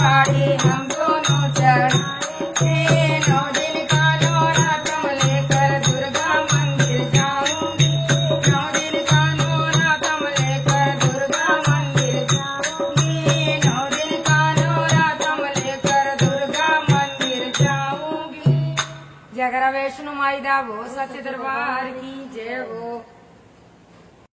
गाड़ी हम दोनों चढ़ाएंगे। 9 दिन का नवरात्र लेकर दुर्गा मंदिर जाऊंगी। 9 दिन का नवरात्र लेकर दुर्गा मंदिर जाऊंगी। 9 दिन का नवरात्र लेकर दुर्गा मंदिर जाऊंगी। जगरा वैष्णो माई दा वो सच दरबार की जय हो।